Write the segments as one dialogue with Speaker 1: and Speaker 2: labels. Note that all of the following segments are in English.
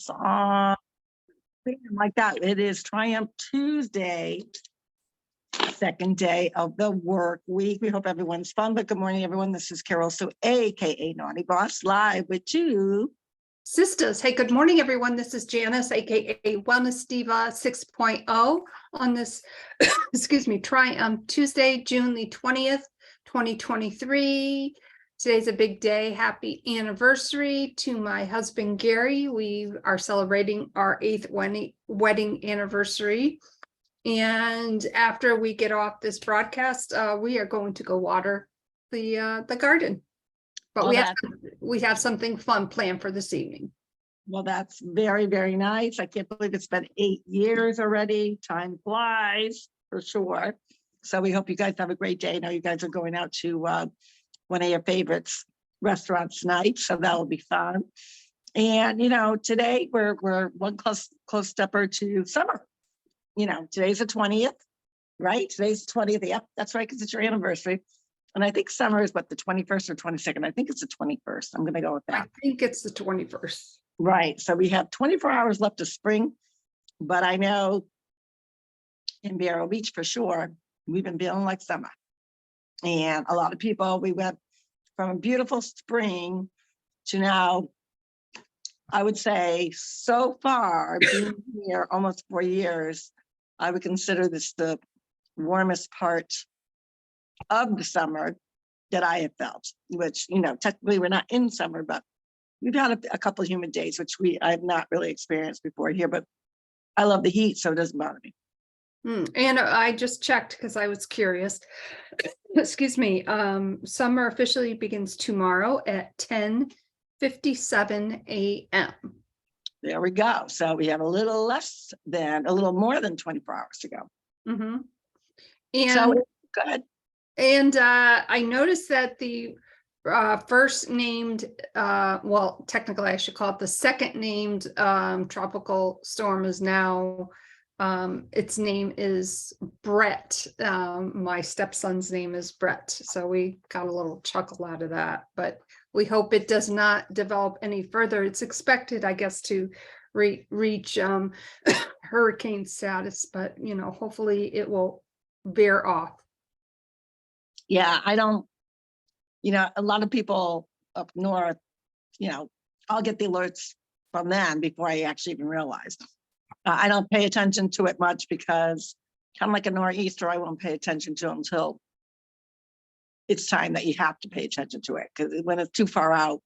Speaker 1: on like that. It is Triumph Tuesday, second day of the work week. We hope everyone's fun, but good morning, everyone. This is Carol, so AKA Naughty Boss, live with you.
Speaker 2: Sisters. Hey, good morning, everyone. This is Janice, aka Wellness Diva 6.0 on this, excuse me, Triumph Tuesday, June the 20th, 2023. Today's a big day. Happy anniversary to my husband, Gary. We are celebrating our 8th wedding anniversary. And after we get off this broadcast, we are going to go water the garden. But we have something fun planned for this evening.
Speaker 1: Well, that's very, very nice. I can't believe it's been 8 years already. Time flies for sure. So we hope you guys have a great day. I know you guys are going out to one of your favorites restaurants tonight, so that will be fun. And you know, today we're one close stepper to summer. You know, today's the 20th, right? Today's the 20th. Yep, that's right, because it's your anniversary. And I think summer is what, the 21st or 22nd? I think it's the 21st. I'm going to go with that.
Speaker 2: I think it's the 21st.
Speaker 1: Right. So we have 24 hours left of spring, but I know in Vero Beach for sure, we've been feeling like summer. And a lot of people, we went from a beautiful spring to now, I would say so far, being here almost 4 years, I would consider this the warmest part of the summer that I have felt, which, you know, technically we're not in summer, but we've had a couple of humid days, which I have not really experienced before here, but I love the heat, so it doesn't bother me.
Speaker 2: And I just checked because I was curious. Excuse me. Summer officially begins tomorrow at 10:57 a.m.
Speaker 1: There we go. So we have a little more than 24 hours to go.
Speaker 2: Mm-hmm. And
Speaker 1: so good.
Speaker 2: And I noticed that the first named, well, technically I should call it the second named tropical storm is now, its name is Brett. My stepson's name is Brett. So we got a little chuckle out of that, but we hope it does not develop any further. It's expected, I guess, to reach hurricane status, but, you know, hopefully it will veer off.
Speaker 1: Yeah, I don't, you know, a lot of people up north, you know, I'll get the alerts from them before I actually even realize. I don't pay attention to it much because kind of like a nor'easter, I won't pay attention to it until it's time that you have to pay attention to it. Because when it's too far out,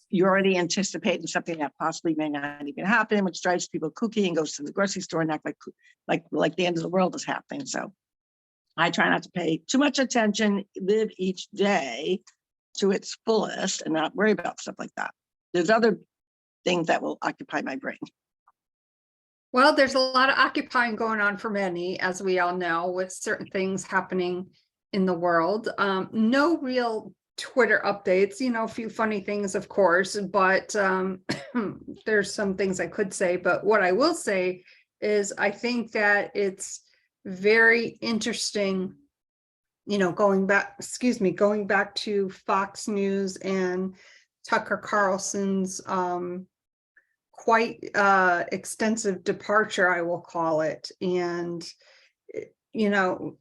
Speaker 1: you're already anticipating something that possibly may not even happen, which drives people kooky and goes to the grocery store and act like the end of the world is happening. So I try not to pay too much attention, live each day to its fullest and not worry about stuff like that. There's other things that will occupy my brain.
Speaker 2: Well, there's a lot of occupying going on for many, as we all know, with certain things happening in the world. No real Twitter updates, you know, a few funny things, of course, but there's some things I could say. But what I will say is I think that it's very interesting, you know, going back to Fox News and Tucker Carlson's quite extensive departure, I will call it. And you know,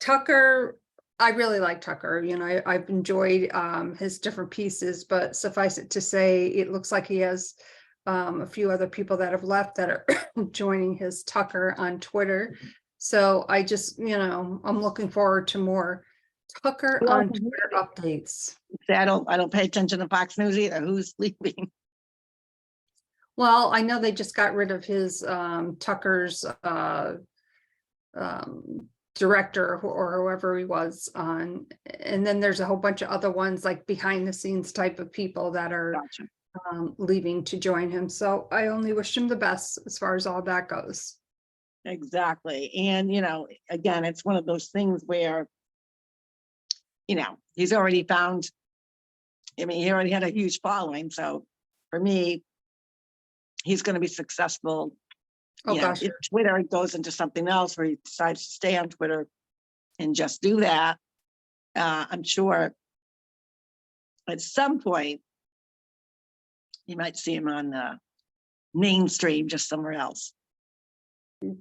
Speaker 2: Tucker, I really like Tucker. You know, I've enjoyed his different pieces, but suffice it to say, it looks like he has a few other people that have left that are joining his Tucker on Twitter. So I just, you know, I'm looking forward to more Tucker on Twitter updates.
Speaker 1: I don't pay attention to Fox News either. Who's leaving?
Speaker 2: Well, I know they just got rid of his Tucker's director or whoever he was on, and then there's a whole bunch of other ones like behind the scenes type of people that are
Speaker 1: Gotcha.
Speaker 2: Leaving to join him. So I only wish him the best as far as all that goes.
Speaker 1: Exactly. And, you know, again, it's one of those things where, you know, he's already found, I mean, he already had a huge following. So for me, he's going to be successful.
Speaker 2: Oh,
Speaker 1: you know,
Speaker 2: gosh.
Speaker 1: if Twitter goes into something else where he decides to stay on Twitter and just do that, I'm sure at some point you might see him on mainstream, just somewhere else.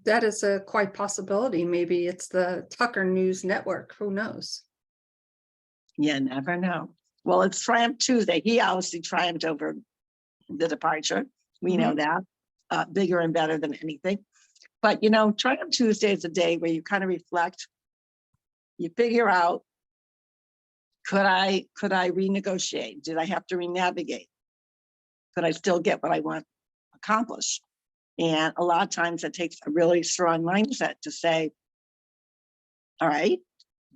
Speaker 2: That is a quite possibility. Maybe it's the Tucker News Network. Who knows?
Speaker 1: You never know. Well, it's Triumph Tuesday. He obviously triumphed over the departure. We know that. Bigger and better than anything. But, you know, Triumph Tuesday is a day where you kind of reflect. You figure out, could I renegotiate? Did I have to renavigate? Could I still get what I want accomplished? And a lot of times it takes a really strong mindset to say, all right,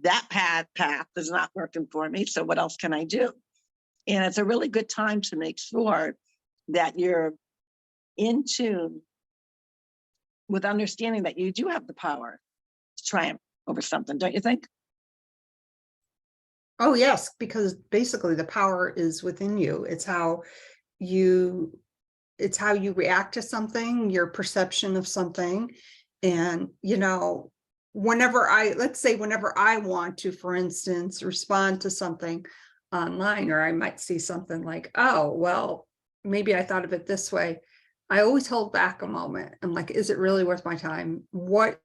Speaker 1: that path is not working for me. So what else can I do? And it's a really good time to make sure that you're in tune with understanding that you do have the power to triumph over something, don't you think?
Speaker 2: Oh, yes, because basically the power is within you. It's how you react to something, your perception of something. And, you know, let's say whenever I want to, for instance, respond to something online, or I might see something like, oh, well, maybe I thought of it this way. I always hold back a moment. I'm like, is it really worth my time? What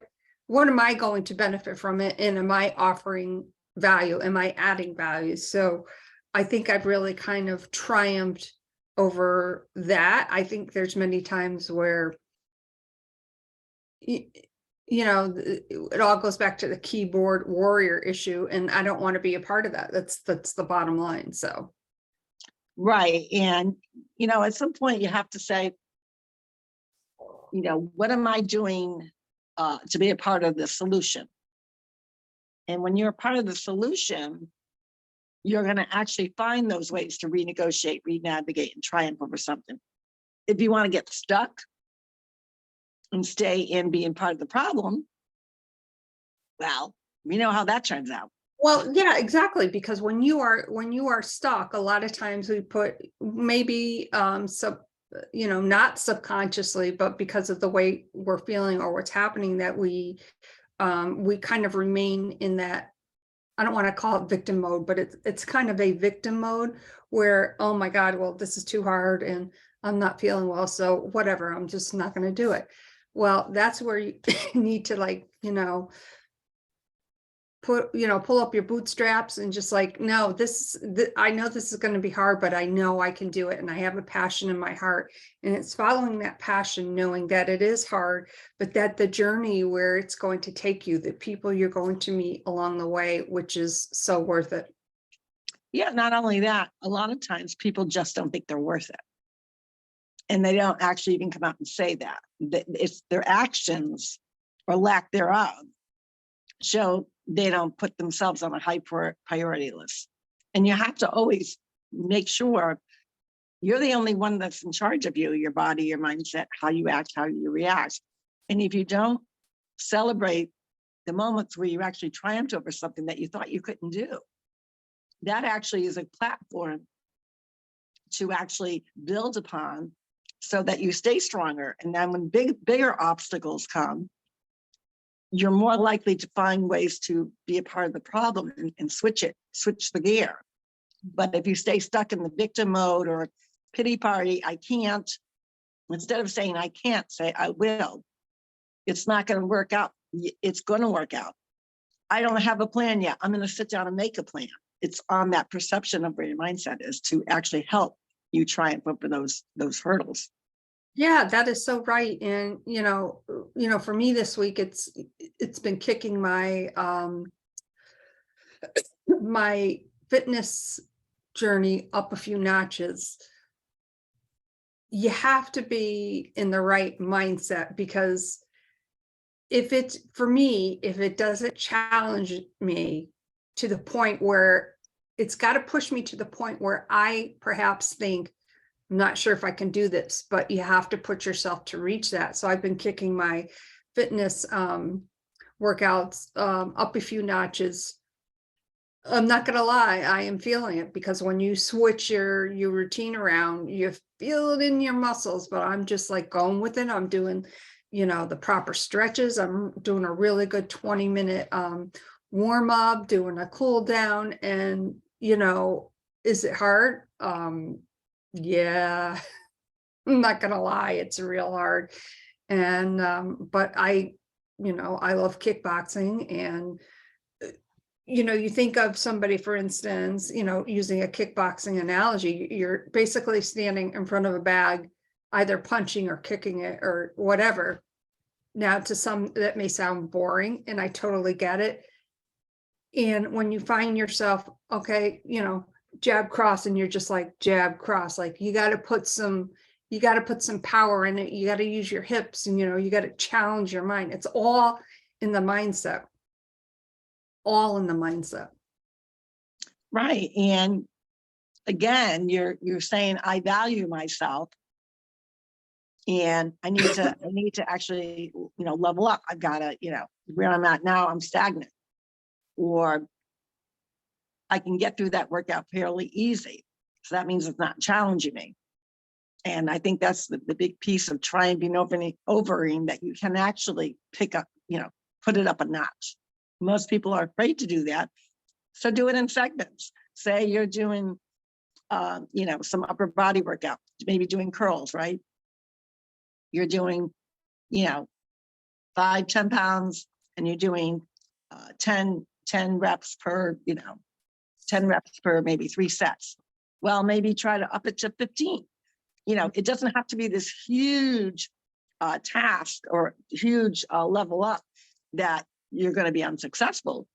Speaker 2: am I going to benefit from it? And am I offering value? Am I adding value? So I think I've really kind of triumphed over that. I think there's many times where, you know, it all goes back to the keyboard warrior issue, and I don't want to be a part of that. That's the bottom line. So,
Speaker 1: Right. And, you know, at some point you have to say, you know, what am I doing to be a part of the solution? And when you're a part of the solution, you're going to actually find those ways to renegotiate, renavigate, and triumph over something. If you want to get stuck and stay in being part of the problem, well, we know how that turns out.
Speaker 2: well, yeah, exactly. Because when you are stuck, a lot of times we put maybe not subconsciously, but because of the way we're feeling or what's happening, that we kind of remain in that. I don't want to call it victim mode, but it's kind of a victim mode where, oh my God, well, this is too hard and I'm not feeling well. So whatever, I'm just not going to do it. Well, that's where you need to, like, pull up your bootstraps and just like, no, I know this is going to be hard, but I know I can do it. And I have a passion in my heart, and it's following that passion, knowing that it is hard, but that the journey where it's going to take you, the people you're going to meet along the way, which is so worth it.
Speaker 1: Yeah, not only that, a lot of times people just don't think they're worth it. And they don't actually even come out and say that. It's their actions or lack thereof show they don't put themselves on a high priority list. And you have to always make sure you're the only one that's in charge of you, your body, your mindset, how you act, how you react. And if you don't celebrate the moments where you actually triumphed over something that you thought you couldn't do, that actually is a platform to actually build upon so that you stay stronger. And then when bigger obstacles come, you're more likely to find ways to be a part of the problem and switch the gear. But if you stay stuck in the victim mode or pity party, I can't, instead of saying I can't, say I will. It's not going to work out. It's going to work out. I don't have a plan yet. I'm going to sit down and make a plan. It's on that perception of where your mindset is to actually help you triumph over those hurdles.
Speaker 2: Yeah, that is so right. And, for me this week, it's been kicking my, my fitness journey up a few notches. You have to be in the right mindset, because if it doesn't challenge me to the point where it's got to push me to the point where I perhaps think, I'm not sure if I can do this, but you have to put yourself to reach that. So I've been kicking my fitness workouts up a few notches. I'm not going to lie, I am feeling it, because when you switch your routine around, you feel it in your muscles. But I'm just like going with it. I'm doing, the proper stretches. I'm doing a really good 20-minute warm up, doing a cool down. And, is it hard? Yeah, I'm not gonna lie, it's real hard. And but I love kickboxing. And you think of somebody, for instance, using a kickboxing analogy, you're basically standing in front of a bag, either punching or kicking it or whatever. Now, to some, that may sound boring, and I totally get it. And when you find yourself, okay, jab cross, and you're just like jab cross, like you got to put some power in it. You got to use your hips, and you got to challenge your mind. It's all in the mindset. All in the mindset.
Speaker 1: Right. And again, you're saying I value myself, and I need to actually, level up. I've got to, where I'm at now, I'm stagnant, or I can get through that workout fairly easy. So that means it's not challenging me. And I think that's the big piece of triumphing overing, that you can actually pick up, put it up a notch. Most people are afraid to do that. So do it in segments. Say you're doing, some upper body workout, maybe doing curls, right? You're doing, 5-10 pounds, and you're doing 10 reps per, 10 reps per maybe 3 sets. Well, maybe try to up it to 15. It doesn't have to be this huge task or huge level up that you're going to be unsuccessful,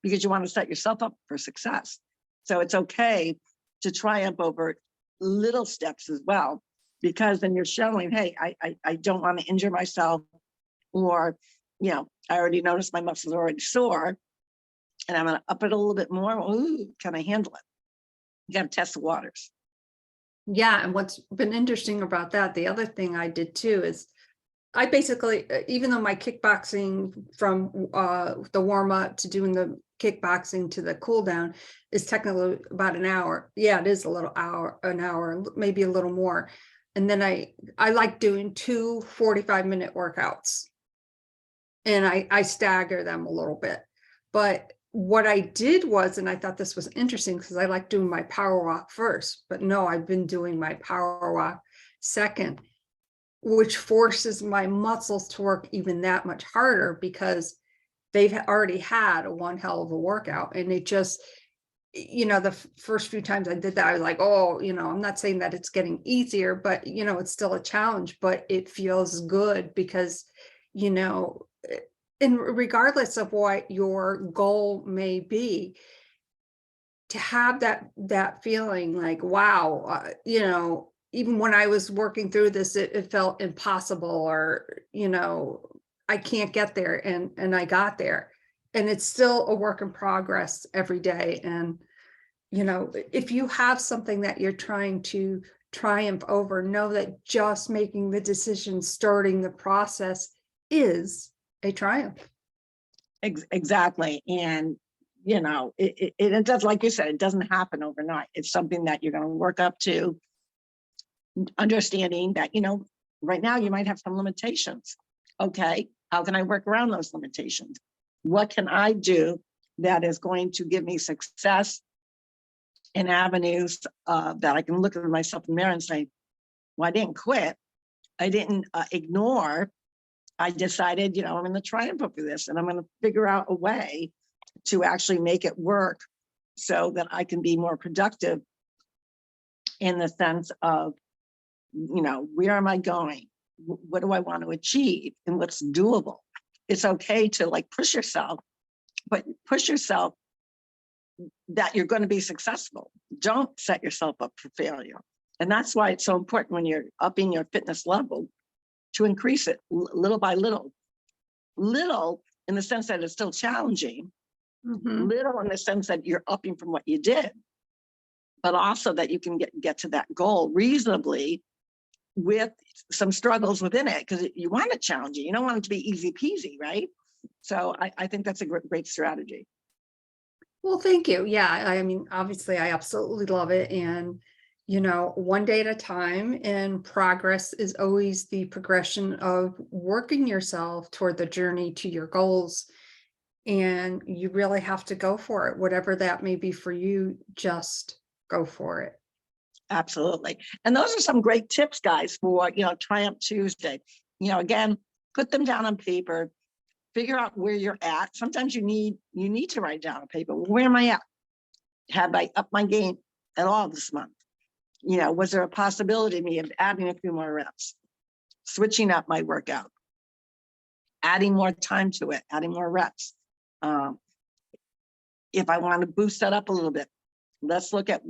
Speaker 1: because you want to set yourself up for success. So it's okay to triumph over little steps as well, because then you're showing, hey, I don't want to injure myself, or, I already noticed my muscles are already sore, and I'm going to up it a little bit more. Ooh, can I handle it? You got to test the waters.
Speaker 2: Yeah. And what's been interesting about that, the other thing I did too, is I basically, even though my kickboxing from the warm up to doing the kickboxing to the cool down is technically about an hour. Yeah, it is an hour, maybe a little more. And then I like doing 2 45-minute workouts, and I stagger them a little bit. But what I did was, and I thought this was interesting because I like doing my power walk first, but no, I've been doing my power walk second, which forces my muscles to work even that much harder, because they've already had one hell of a workout. And it just, the first few times I did that, I was like, oh, I'm not saying that it's getting easier, but it's still a challenge, but it feels good because, and regardless of what your goal may be, to have that feeling like, wow, even when I was working through this, it felt impossible, or, I can't get there, and I got there. And it's still a work in progress every day. And, if you have something that you're trying to triumph over, know that just making the decision, starting the process is a triumph.
Speaker 1: Exactly. And, it does, like you said, it doesn't happen overnight. It's something that you're going to work up to, understanding that, right now you might have some limitations. Okay, how can I work around those limitations? What can I do that is going to give me success in avenues that I can look at myself in the mirror and say, well, I didn't quit. I didn't ignore. I decided, I'm going to triumph over this, and I'm going to figure out a way to actually make it work so that I can be more productive, in the sense of, where am I going? What do I want to achieve, and what's doable? It's okay to push yourself, but push yourself that you're going to be successful. Don't set yourself up for failure. And that's why it's so important, when you're upping your fitness level, to increase it little by little. Little in the sense that it's still challenging, little in the sense that you're upping from what you did, but also that you can get to that goal reasonably, with some struggles within it, because you want it challenging. You don't want it to be easy peasy, right? So I think that's a great strategy.
Speaker 2: Well, thank you. Yeah, I mean, obviously, I absolutely love it. And, one day at a time, and progress is always the progression of working yourself toward the journey to your goals. And you really have to go for it, whatever that may be for you, just go for it.
Speaker 1: Absolutely. And those are some great tips, guys, for, Triumph Tuesday. Again, put them down on paper, figure out where you're at. Sometimes you need to write down on paper. Where am I at? Have I upped my game at all this month? Was there a possibility of me of adding a few more reps, switching up my workout, adding more time to it, adding more reps? If I want to boost that up a little bit, let's look at,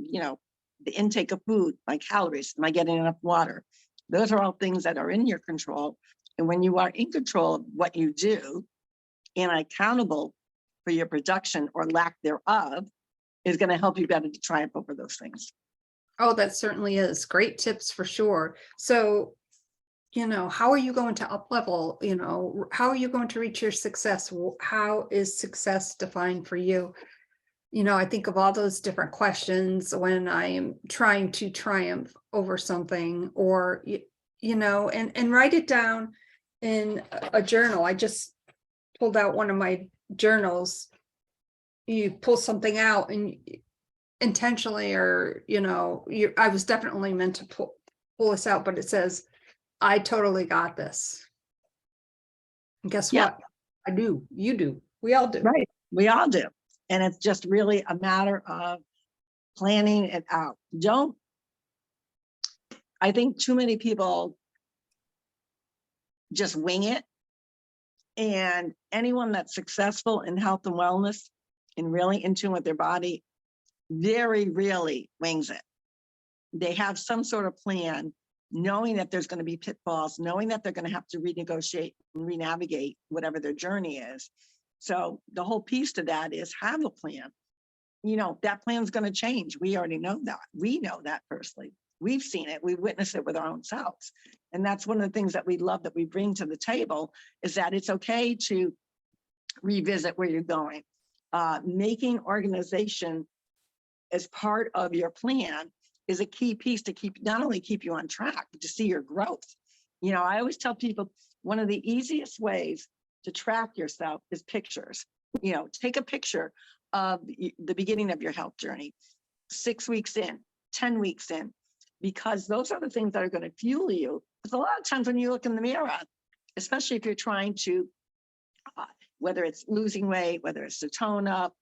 Speaker 1: the intake of food, my calories. Am I getting enough water? Those are all things that are in your control. And when you are in control of what you do and accountable for your production or lack thereof, is going to help you better to triumph over those things.
Speaker 2: Oh, that certainly is. Great tips for sure. So, how are you going to up level? How are you going to reach your success? How is success defined for you? I think of all those different questions when I am trying to triumph over something, or, and write it down in a journal. I just pulled out one of my journals. You pull something out and intentionally, or, I was definitely meant to pull this out, but it says, I totally got this. And guess
Speaker 1: Yeah.
Speaker 2: what? I do. You do. We all do.
Speaker 1: Right. We all do. And it's just really a matter of planning it out. I think too many people just wing it. And anyone that's successful in health and wellness and really in tune with their body very rarely wings it. They have some sort of plan, knowing that there's going to be pitfalls, knowing that they're going to have to renegotiate and renavigate whatever their journey is. So the whole piece to that is have a plan. That plan's going to change. We already know that. We know that personally. We've seen it. We've witnessed it with our own selves. And that's one of the things that we love that we bring to the table, is that it's okay to revisit where you're going. Making organization as part of your plan is a key piece to not only keep you on track, but to see your growth. I always tell people one of the easiest ways to track yourself is pictures. Take a picture of the beginning of your health journey, 6 weeks in, 10 weeks in, because those are the things that are going to fuel you. Because a lot of times when you look in the mirror, especially if you're trying to, whether it's losing weight, whether it's to tone up,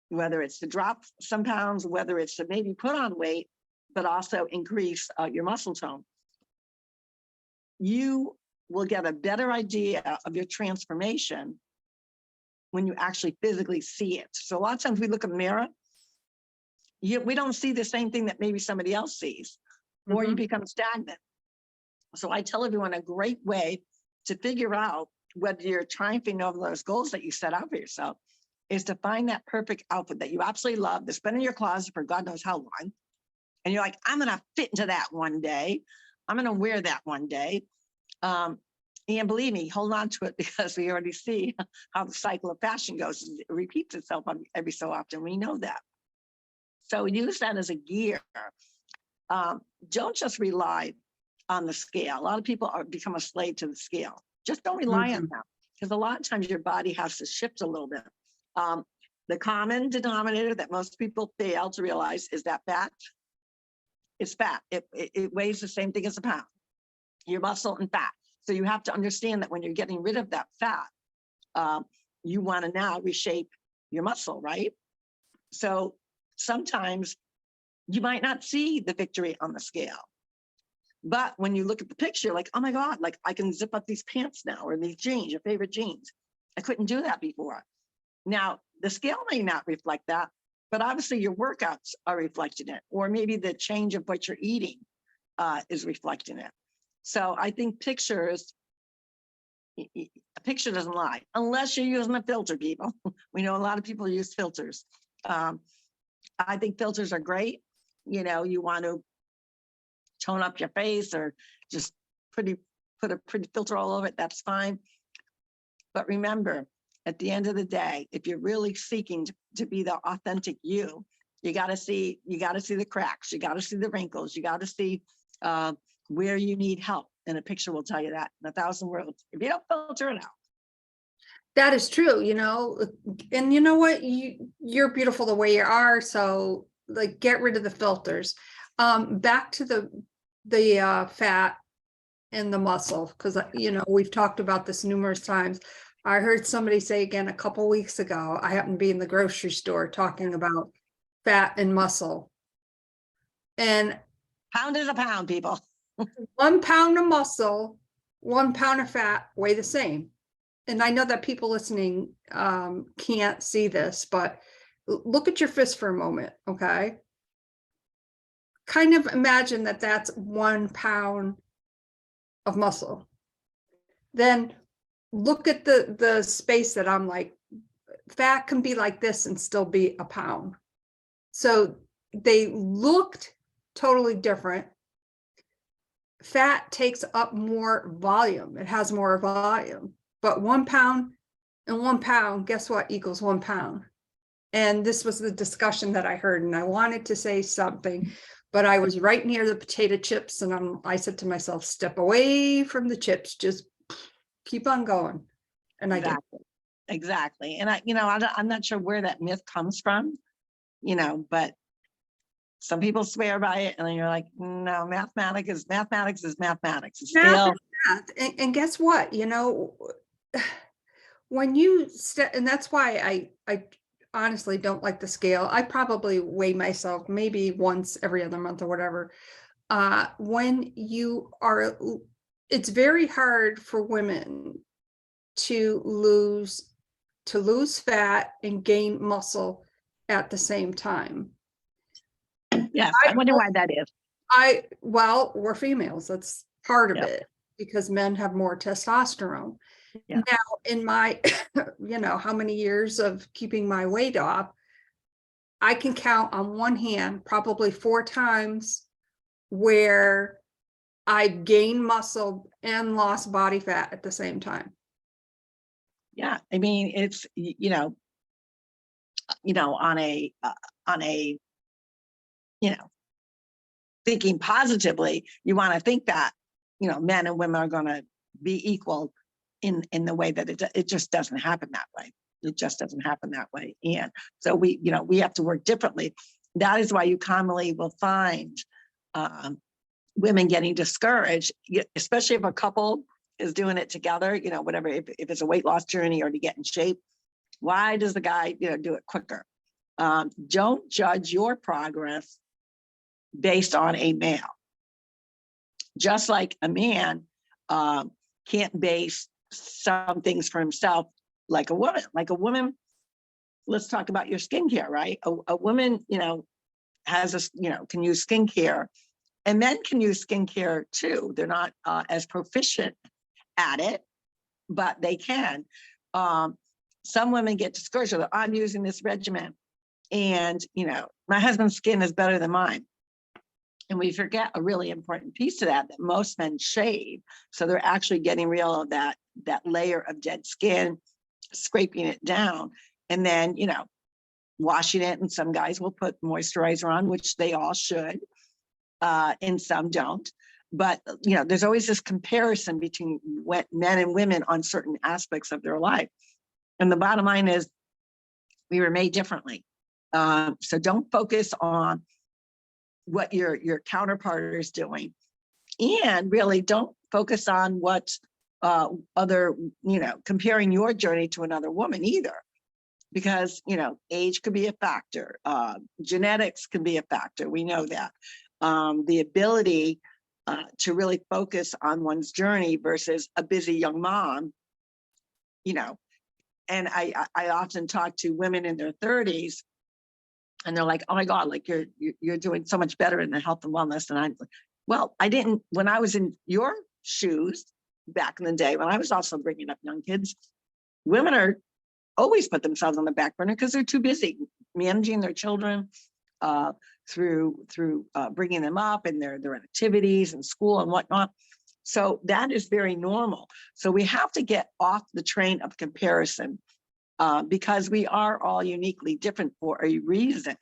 Speaker 1: whether it's to drop some pounds, whether it's to maybe put on weight, but also increase your muscle tone, you will get a better idea of your transformation when you actually physically see it. So a lot of times we look in the mirror, we don't see the same thing that maybe somebody else sees, or you become stagnant. So I tell everyone a great way to figure out whether you're triumphing over those goals that you set out for yourself is to find that perfect outfit that you absolutely love, that's been in your closet for God knows how long. And you're like, I'm going to fit into that one day. I'm going to wear that one day. And believe me, hold on to it, because we already see how the cycle of fashion goes. It repeats itself every so often. We know that. So use that as a gear. Don't just rely on the scale. A lot of people become a slave to the scale. Just don't rely on that, because a lot of times your body has to shift a little bit. The common denominator that most people fail to realize is that fat. It's fat. It weighs the same thing as a pound. Your muscle and fat. So you have to understand that when you're getting rid of that fat, you want to now reshape your muscle, right? So sometimes you might not see the victory on the scale. But when you look at the picture, like, oh my God, like I can zip up these pants now, or these jeans, your favorite jeans. I couldn't do that before. Now, the scale may not reflect that, but obviously your workouts are reflecting it, or maybe the change of what you're eating is reflecting it. So I think pictures, a picture doesn't lie, unless you're using a filter, people. We know a lot of people use filters. I think filters are great. You want to tone up your face or just put a pretty filter all over it, that's fine. But remember, at the end of the day, if you're really seeking to be the authentic you got to see the cracks, you got to see the wrinkles, you got to see where you need help. And a picture will tell you that in 1,000 words, if you don't filter it out.
Speaker 2: That is true, and you know what, you're beautiful the way you are. So like, get rid of the filters. Back to the fat and the muscle, because we've talked about this numerous times. I heard somebody say again a couple weeks ago, I happened to be in the grocery store talking about fat and muscle. And
Speaker 1: Pound is a pound, people.
Speaker 2: 1 pound of muscle, 1 pound of fat weigh the same. And I know that people listening can't see this, but look at your fist for a moment, okay? Kind of imagine that that's 1 pound of muscle. Then look at the space that I'm like, fat can be like this and still be a pound. So they looked totally different. Fat takes up more volume. It has more volume, but 1 pound and 1 pound, guess what, equals 1 pound. And this was the discussion that I heard, and I wanted to say something, but I was right near the potato chips, and I said to myself, step away from the chips, just keep on going. And I did.
Speaker 1: Exactly. And I'm not sure where that myth comes from, but some people swear by it, and then you're like, no, mathematics is mathematics. It's still
Speaker 2: math. And guess what? When you and that's why I honestly don't like the scale. I probably weigh myself maybe once every other month or whatever. When you are, it's very hard for women to lose fat and gain muscle at the same time.
Speaker 1: Yeah, I wonder why that is.
Speaker 2: Well, we're females. That's part of
Speaker 1: Yep.
Speaker 2: it, because men have more testosterone.
Speaker 1: Yeah.
Speaker 2: Now, in my, how many years of keeping my weight off, I can count on one hand probably 4 times where I gained muscle and lost body fat at the same time.
Speaker 1: Yeah, I mean, it's on a thinking positively, you want to think that men and women are going to be equal in the way that it just doesn't happen that way. It just doesn't happen that way. And so we have to work differently. That is why you commonly will find women getting discouraged, especially if a couple is doing it together, whatever, if it's a weight loss journey or to get in shape. Why does the guy do it quicker? Don't judge your progress based on a male. Just like a man can't base some things for himself like a woman. Like a woman, let's talk about your skincare, right? A woman, has can use skincare, and men can use skincare too. They're not as proficient at it, but they can. Some women get discouraged. I'm using this regimen, and my husband's skin is better than mine. And we forget a really important piece to that most men shave. So they're actually getting rid of that layer of dead skin, scraping it down, and then, washing it. And some guys will put moisturizer on, which they all should, and some don't. But, there's always this comparison between men and women on certain aspects of their life. And the bottom line is we were made differently. So don't focus on what your counterpart is doing, and really don't focus on what other, comparing your journey to another woman either, because age could be a factor, genetics can be a factor. We know that the ability to really focus on one's journey versus a busy young mom, and I often talk to women in their 30s. And they're like, oh my God, like you're doing so much better in the health and wellness. And I'm like, well, I didn't, when I was in your shoes back in the day, when I was also bringing up young kids, women are always put themselves on the back burner because they're too busy managing their children through bringing them up and their activities and school and whatnot. So that is very normal. So we have to get off the train of comparison. Because we are all uniquely different for a reason,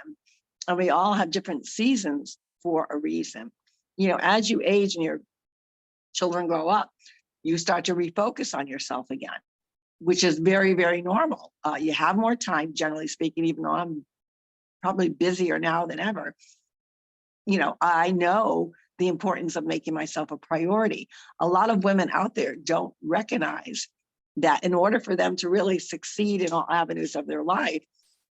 Speaker 1: and we all have different seasons for a reason. As you age and your children grow up, you start to refocus on yourself again, which is very, very normal. You have more time, generally speaking, even though I'm probably busier now than ever. I know the importance of making myself a priority. A lot of women out there don't recognize that in order for them to really succeed in all avenues of their life,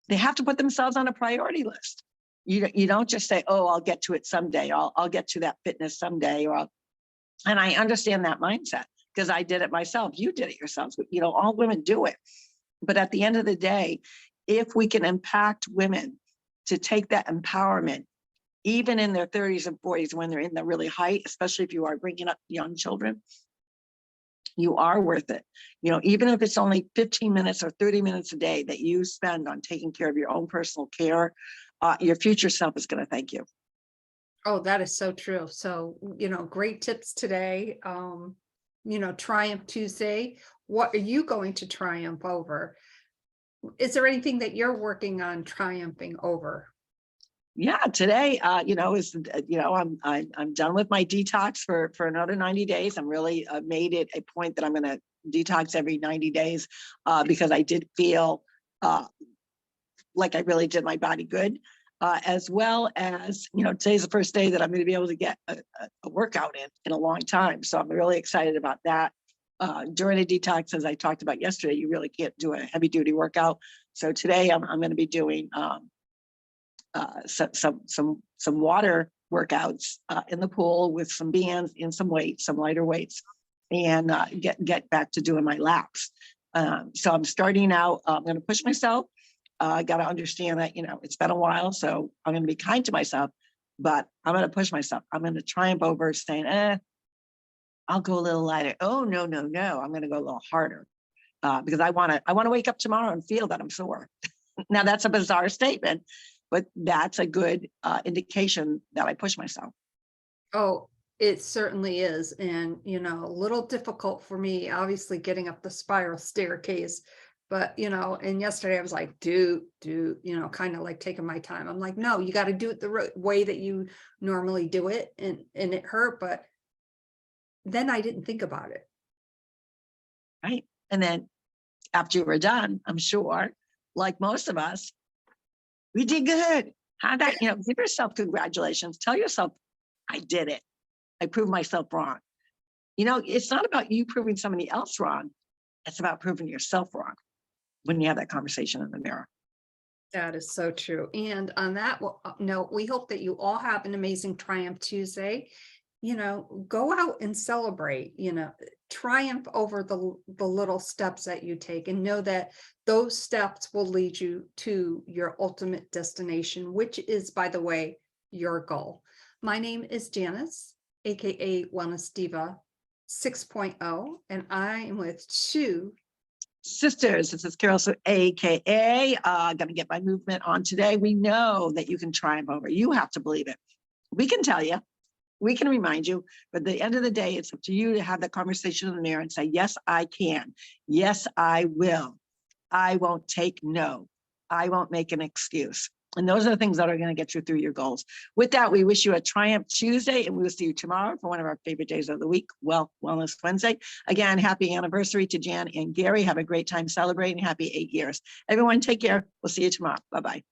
Speaker 1: they have to put themselves on a priority list. You don't just say, oh, I'll get to it someday. I'll get to that fitness someday. And I understand that mindset because I did it myself. You did it yourselves. All women do it. But at the end of the day, if we can impact women to take that empowerment, even in their 30s and 40s, when they're in the really height, especially if you are bringing up young children, you are worth it. Even if it's only 15 minutes or 30 minutes a day that you spend on taking care of your own personal care, your future self is going to thank you.
Speaker 2: Oh, that is so true. So, great tips today. Triumph Tuesday. What are you going to triumph over? Is there anything that you're working on triumphing over?
Speaker 1: Yeah, today, I'm done with my detox for another 90 days. I'm really made it a point that I'm going to detox every 90 days because I did feel like I really did my body good, as well as, today's the first day that I'm going to be able to get a workout in a long time. So I'm really excited about that. During a detox, as I talked about yesterday, you really can't do a heavy duty workout. So today I'm going to be doing some water workouts in the pool with some bands and some weights, some lighter weights, and get back to doing my laps. So I'm starting out. I'm going to push myself. I got to understand that it's been a while, so I'm going to be kind to myself, but I'm going to push myself. I'm going to triumph over saying, I'll go a little lighter. Oh no. I'm going to go a little harder because I want to wake up tomorrow and feel that I'm sore. Now that's a bizarre statement, but that's a good indication that I push myself.
Speaker 2: Oh, it certainly is. And, a little difficult for me, obviously getting up the spiral staircase, but, and yesterday I was like, do, kind of like taking my time. I'm like, no, you got to do it the way that you normally do it. And it hurt, but then I didn't think about it.
Speaker 1: Right. And then after you were done, I'm sure, like most of us, we did good. How that, give yourself congratulations. Tell yourself, I did it. I proved myself wrong. It's not about you proving somebody else wrong. It's about proving yourself wrong when you have that conversation in the mirror.
Speaker 2: That is so true. And on that note, we hope that you all have an amazing Triumph Tuesday. Go out and celebrate, triumph over the little steps that you take, and know that those steps will lead you to your ultimate destination, which is, by the way, your goal. My name is Janice, aka Wellness Diva 6.0, and I am with two
Speaker 1: sisters. This is Carol, so AKA gonna get my movement on today. We know that you can triumph over. You have to believe it. We can tell you, we can remind you, but at the end of the day, it's up to you to have that conversation in the mirror and say, yes, I can. Yes, I will. I won't take no. I won't make an excuse. And those are the things that are going to get you through your goals. With that, we wish you a Triumph Tuesday, and we will see you tomorrow for one of our favorite days of the week, Wellness Wednesday. Again, happy anniversary to Jan and Gary. Have a great time celebrating. Happy 8 years. Everyone, take care. We'll see you tomorrow. Bye-bye.